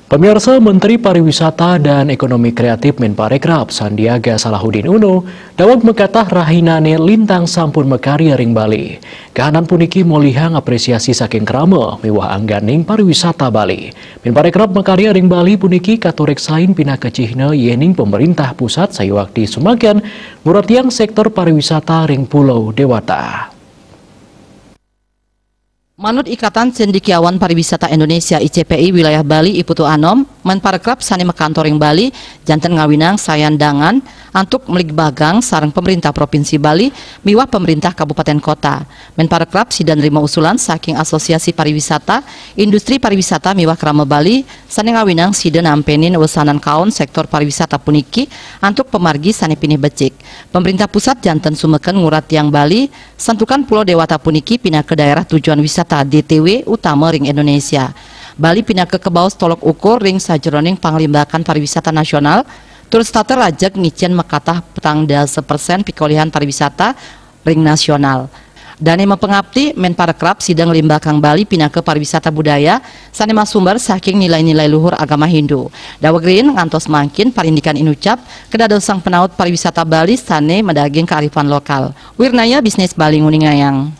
Pemirsa, Menteri Pariwisata dan Ekonomi Kreatif Menparekraf Sandiaga Salahuddin Uno dawag mekatah rahinane lintang sampun mekari ring Bali. Kahanan puniki molihang apresiasi saking krama mewah angganing pariwisata Bali. Menparekraf mekari ring Bali puniki katurek sain pina kecihna yening pemerintah pusat sayuakti Sumagan nguratiang sektor pariwisata ring Pulau Dewata. Manut Ikatan Cendekiawan Pariwisata Indonesia ICPI wilayah Bali Iputu Anom, Menparekraf sani mekantoring Bali, janten ngawinang sayandangan, antuk melik bagang sareng pemerintah Provinsi Bali, miwah pemerintah Kabupaten Kota. Menparekraf sidan nerima usulan saking Asosiasi Pariwisata, Industri Pariwisata miwah Krama Bali, sani ngawinang sidan ampenin wesanan kaon sektor pariwisata puniki, antuk pemargi sani pinih becik. Pemerintah pusat janten sumeken ngurat yang Bali, santukan Pulau Dewata puniki pindah ke daerah tujuan wisata DTW utama ring Indonesia. Bali pindah ke kebaos tolok ukur ring sajeroning panglimbakan pariwisata nasional. Terus tata rajak ngicen mekatah petang 1% pikolihan pariwisata ring nasional. Dan yang mempengabdi Menparekraf sidang limbakang Bali pindah ke pariwisata budaya sanema sumber saking nilai-nilai luhur agama Hindu. Dawagrin ngantos mangkin parindikan inucap kedadosang penaut pariwisata Bali sane medaging kearifan lokal. Wirnaya bisnis Bali nguningayang.